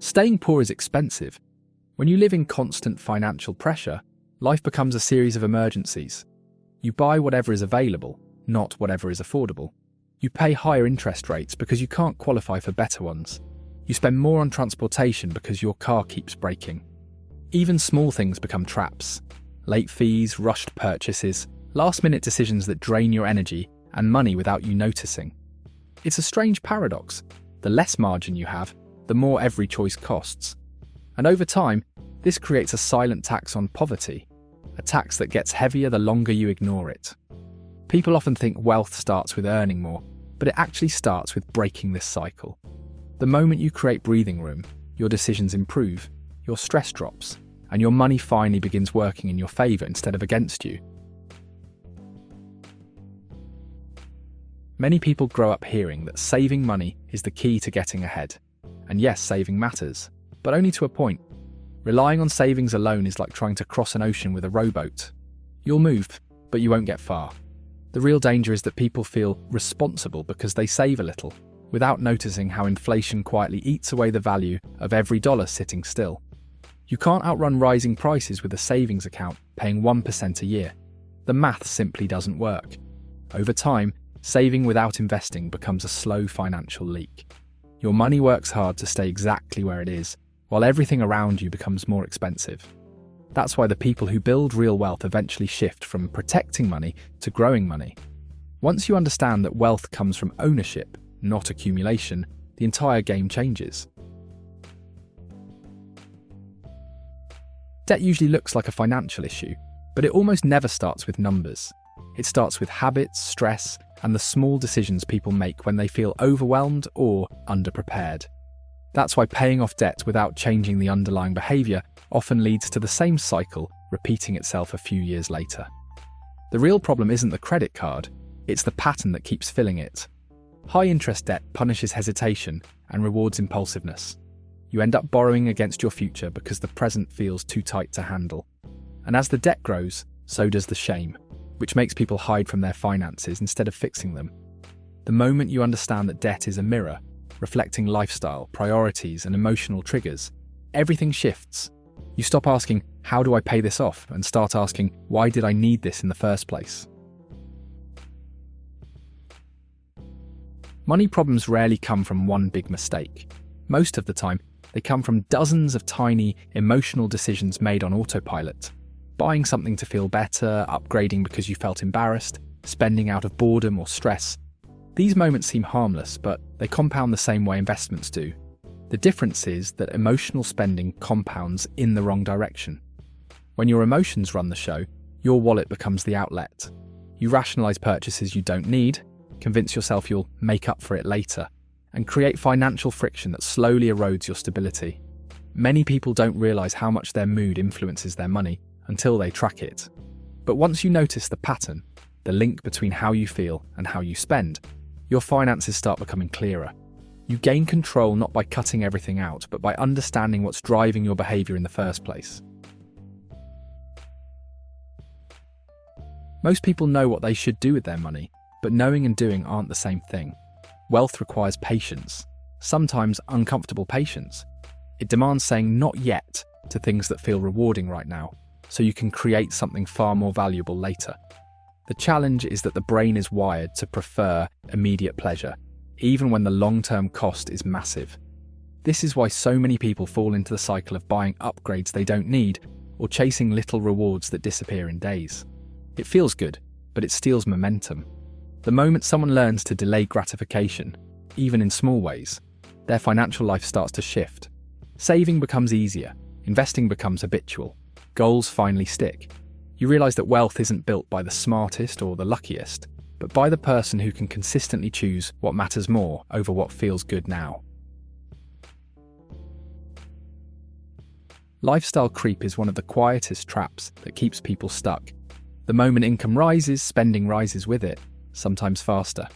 Staying poor is expensive. When you live in constant financial pressure, life becomes a series of emergencies. You buy whatever is available, not whatever is affordable. You pay higher interest rates because you can't qualify for better ones. You spend more on transportation because your car keeps breaking. Even small things become traps. Late fees, rushed purchases, last-minute decisions that drain your energy and money without you noticing. It's a strange paradox. The less margin you have, the more every choice costs. And over time, this creates a silent tax on poverty, a tax that gets heavier the longer you ignore it. People often think wealth starts with earning more, but it actually starts with breaking this cycle. The moment you create breathing room, your decisions improve, your stress drops, and your money finally begins working in your favor instead of against you. Many people grow up hearing that saving money is the key to getting ahead. And yes, saving matters, but only to a point. Relying on savings alone is like trying to cross an ocean with a rowboat. You'll move, but you won't get far. The real danger is that people feel responsible because they save a little, without noticing how inflation quietly eats away the value of every dollar sitting still. You can't outrun rising prices with a savings account paying 1% a year. The math simply doesn't work. Over time, saving without investing becomes a slow financial leak. Your money works hard to stay exactly where it is, while everything around you becomes more expensive. That's why the people who build real wealth eventually shift from protecting money to growing money. Once you understand that wealth comes from ownership, not accumulation, the entire game changes. Debt usually looks like a financial issue, but it almost never starts with numbers. It starts with habits, stress, and the small decisions people make when they feel overwhelmed or underprepared. That's why paying off debt without changing the underlying behaviour often leads to the same cycle repeating itself a few years later. The real problem isn't the credit card, it's the pattern that keeps filling it. High-interest debt punishes hesitation and rewards impulsiveness. You end up borrowing against your future because the present feels too tight to handle. And as the debt grows, so does the shame, which makes people hide from their finances instead of fixing them. The moment you understand that debt is a mirror, reflecting lifestyle, priorities, and emotional triggers, everything shifts. You stop asking, how do I pay this off? And start asking, why did I need this in the first place? Money problems rarely come from one big mistake. Most of the time, they come from dozens of tiny, emotional decisions made on autopilot. Buying something to feel better, upgrading because you felt embarrassed, spending out of boredom or stress. These moments seem harmless, but they compound the same way investments do. The difference is that emotional spending compounds in the wrong direction. When your emotions run the show, your wallet becomes the outlet. You rationalize purchases you don't need, convince yourself you'll make up for it later, and create financial friction that slowly erodes your stability. Many people don't realize how much their mood influences their money until they track it. But once you notice the pattern, the link between how you feel and how you spend, your finances start becoming clearer. You gain control not by cutting everything out, but by understanding what's driving your behavior in the first place. Most people know what they should do with their money, but knowing and doing aren't the same thing. Wealth requires patience, sometimes uncomfortable patience. It demands saying not yet to things that feel rewarding right now, so you can create something far more valuable later. The challenge is that the brain is wired to prefer immediate pleasure, even when the long-term cost is massive. This is why so many people fall into the cycle of buying upgrades they don't need or chasing little rewards that disappear in days. It feels good, but it steals momentum. The moment someone learns to delay gratification, even in small ways, their financial life starts to shift. Saving becomes easier, investing becomes habitual, goals finally stick. You realize that wealth isn't built by the smartest or the luckiest, but by the person who can consistently choose what matters more over what feels good now. Lifestyle creep is one of the quietest traps that keeps people stuck. The moment income rises, spending rises with it, sometimes faster.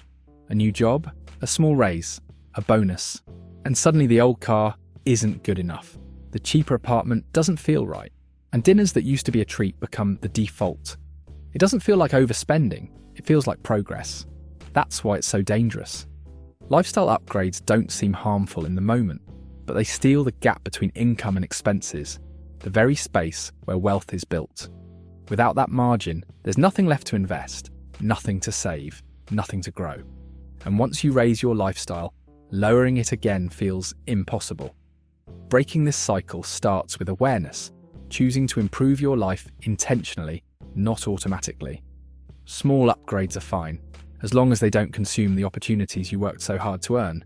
A new job, a small raise, a bonus, and suddenly the old car isn't good enough. The cheaper apartment doesn't feel right, and dinners that used to be a treat become the default. It doesn't feel like overspending, it feels like progress. That's why it's so dangerous. Lifestyle upgrades don't seem harmful in the moment, but they steal the gap between income and expenses, the very space where wealth is built. Without that margin, there's nothing left to invest, nothing to save, nothing to grow. And once you raise your lifestyle, lowering it again feels impossible. Breaking this cycle starts with awareness, choosing to improve your life intentionally, not automatically. Small upgrades are fine, as long as they don't consume the opportunities you worked so hard to earn.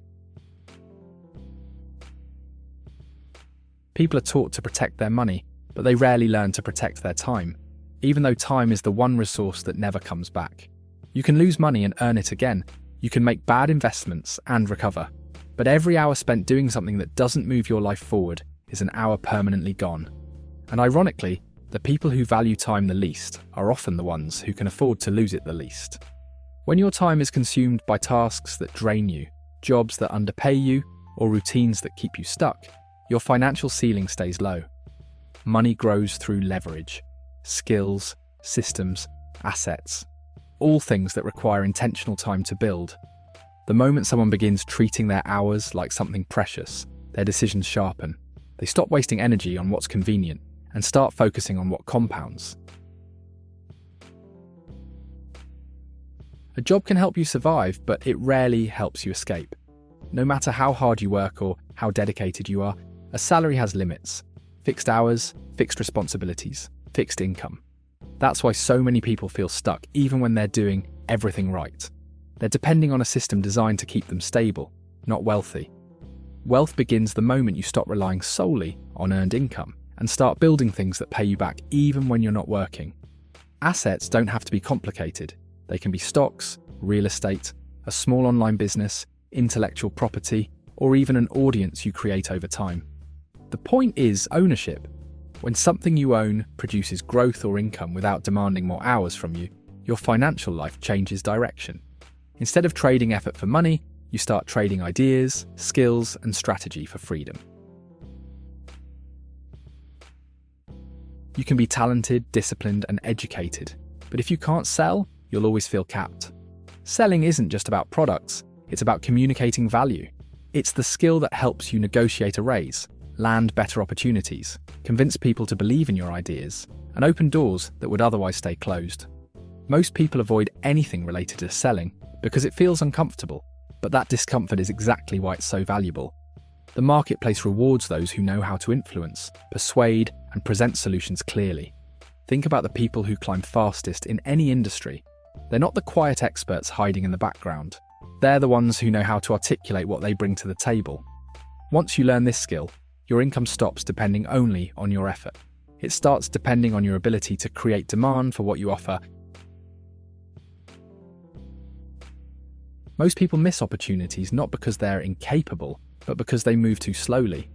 People are taught to protect their money, but they rarely learn to protect their time, even though time is the one resource that never comes back. You can lose money and earn it again. You can make bad investments and recover. But every hour spent doing something that doesn't move your life forward is an hour permanently gone. And ironically, the people who value time the least are often the ones who can afford to lose it the least. When your time is consumed by tasks that drain you, jobs that underpay you, or routines that keep you stuck, your financial ceiling stays low. Money grows through leverage, skills, systems, assets, all things that require intentional time to build. The moment someone begins treating their hours like something precious, their decisions sharpen. They stop wasting energy on what's convenient and start focusing on what compounds. A job can help you survive, but it rarely helps you escape. No matter how hard you work or how dedicated you are, a salary has limits. Fixed hours, fixed responsibilities, fixed income. That's why so many people feel stuck even when they're doing everything right. They're depending on a system designed to keep them stable, not wealthy. Wealth begins the moment you stop relying solely on earned income and start building things that pay you back even when you're not working. Assets don't have to be complicated. They can be stocks, real estate, a small online business, intellectual property, or even an audience you create over time. The point is ownership. When something you own produces growth or income without demanding more hours from you, your financial life changes direction. Instead of trading effort for money, you start trading ideas, skills, and strategy for freedom. You can be talented, disciplined, and educated, but if you can't sell, you'll always feel capped. Selling isn't just about products, it's about communicating value. It's the skill that helps you negotiate a raise, land better opportunities, convince people to believe in your ideas, and open doors that would otherwise stay closed. Most people avoid anything related to selling because it feels uncomfortable, but that discomfort is exactly why it's so valuable. The marketplace rewards those who know how to influence, persuade, and present solutions clearly. Think about the people who climb fastest in any industry. They're not the quiet experts hiding in the background. They're the ones who know how to articulate what they bring to the table. Once you learn this skill, your income stops depending only on your effort. It starts depending on your ability to create demand for what you offer. Most people miss opportunities not because they're incapable, but because they move too slowly.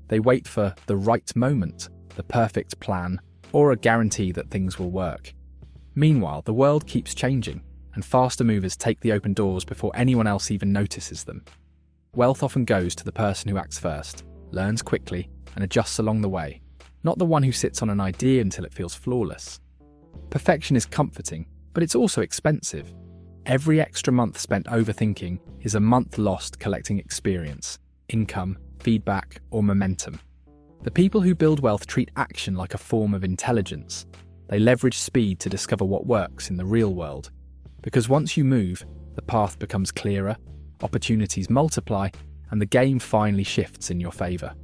They wait for the right moment, the perfect plan, or a guarantee that things will work. Meanwhile, the world keeps changing, and faster movers take the open doors before anyone else even notices them. Wealth often goes to the person who acts first, learns quickly, and adjusts along the way, not the one who sits on an idea until it feels flawless. Perfection is comforting, but it's also expensive. Every extra month spent overthinking is a month lost collecting experience, income, feedback, or momentum. The people who build wealth treat action like a form of intelligence. They leverage speed to discover what works in the real world. Because once you move, the path becomes clearer, opportunities multiply, and the game finally shifts in your favour.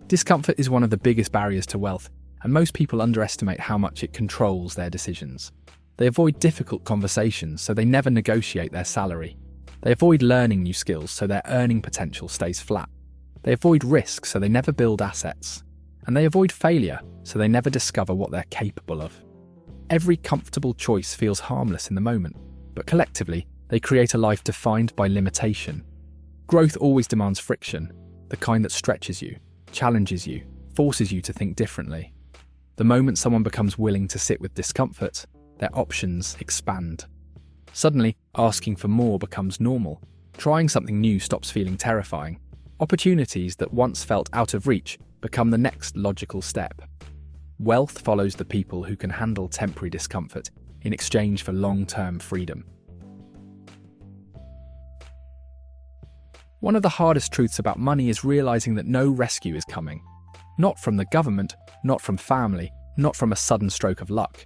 Discomfort is one of the biggest barriers to wealth, and most people underestimate how much it controls their decisions. They avoid difficult conversations, so they never negotiate their salary. They avoid learning new skills, so their earning potential stays flat. They avoid risk, so they never build assets. And they avoid failure, so they never discover what they're capable of. Every comfortable choice feels harmless in the moment, but collectively, they create a life defined by limitation. Growth always demands friction, the kind that stretches you, challenges you, forces you to think differently. The moment someone becomes willing to sit with discomfort, their options expand. Suddenly, asking for more becomes normal. Trying something new stops feeling terrifying. Opportunities that once felt out of reach become the next logical step. Wealth follows the people who can handle temporary discomfort in exchange for long-term freedom. One of the hardest truths about money is realizing that no rescue is coming. Not from the government, not from family, not from a sudden stroke of luck.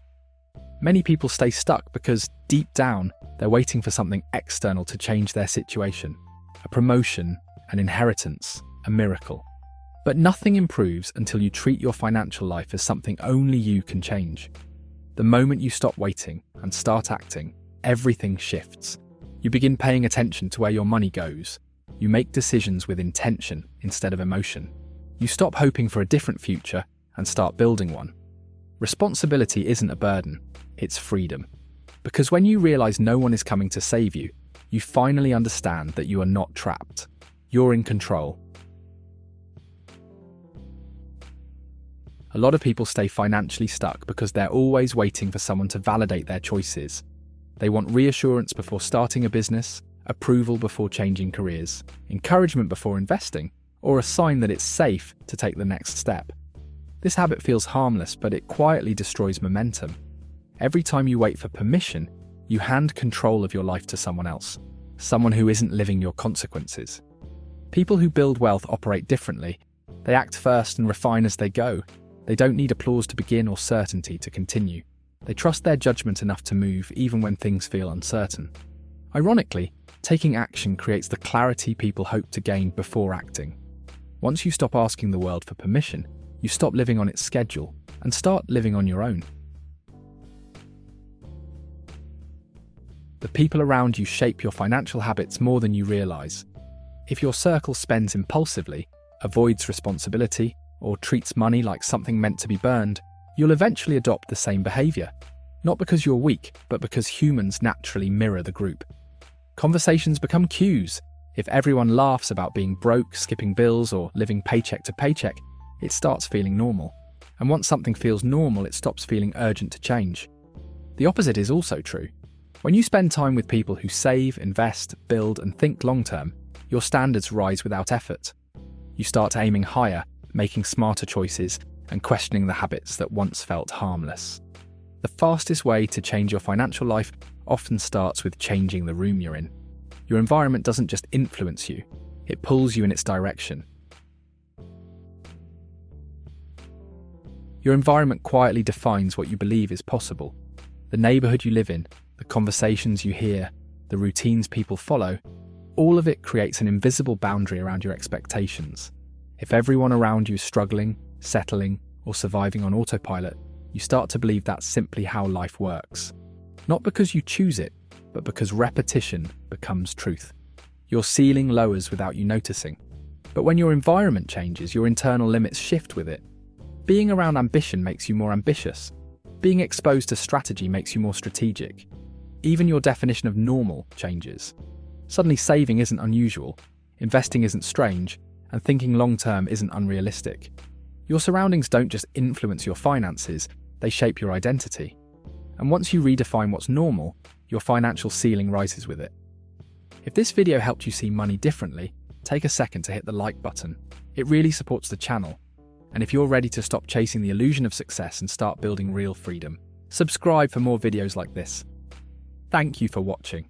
Many people stay stuck because, deep down, they're waiting for something external to change their situation. A promotion, an inheritance, a miracle. But nothing improves until you treat your financial life as something only you can change. The moment you stop waiting and start acting, everything shifts. You begin paying attention to where your money goes. You make decisions with intention instead of emotion. You stop hoping for a different future and start building one. Responsibility isn't a burden, it's freedom. Because when you realize no one is coming to save you, you finally understand that you are not trapped. You're in control. A lot of people stay financially stuck because they're always waiting for someone to validate their choices. They want reassurance before starting a business, approval before changing careers, encouragement before investing, or a sign that it's safe to take the next step. This habit feels harmless, but it quietly destroys momentum. Every time you wait for permission, you hand control of your life to someone else, someone who isn't living your consequences. People who build wealth operate differently. They act first and refine as they go. They don't need applause to begin or certainty to continue. They trust their judgment enough to move even when things feel uncertain. Ironically, taking action creates the clarity people hope to gain before acting. Once you stop asking the world for permission, you stop living on its schedule and start living on your own. The people around you shape your financial habits more than you realize. If your circle spends impulsively, avoids responsibility, or treats money like something meant to be burned, you'll eventually adopt the same behavior. Not because you're weak, but because humans naturally mirror the group. Conversations become cues. If everyone laughs about being broke, skipping bills, or living paycheck to paycheck, it starts feeling normal. And once something feels normal, it stops feeling urgent to change. The opposite is also true. When you spend time with people who save, invest, build, and think long-term, your standards rise without effort. You start aiming higher, making smarter choices, and questioning the habits that once felt harmless. The fastest way to change your financial life often starts with changing the room you're in. Your environment doesn't just influence you, it pulls you in its direction. Your environment quietly defines what you believe is possible. The neighborhood you live in, the conversations you hear, the routines people follow, all of it creates an invisible boundary around your expectations. If everyone around you is struggling, settling, or surviving on autopilot, you start to believe that's simply how life works. Not because you choose it, but because repetition becomes truth. Your ceiling lowers without you noticing. But when your environment changes, your internal limits shift with it. Being around ambition makes you more ambitious. Being exposed to strategy makes you more strategic. Even your definition of normal changes. Suddenly saving isn't unusual, investing isn't strange, and thinking long-term isn't unrealistic. Your surroundings don't just influence your finances, they shape your identity. And once you redefine what's normal, your financial ceiling rises with it. If this video helped you see money differently, take a second to hit the like button. It really supports the channel. And if you're ready to stop chasing the illusion of success and start building real freedom, subscribe for more videos like this. Thank you for watching.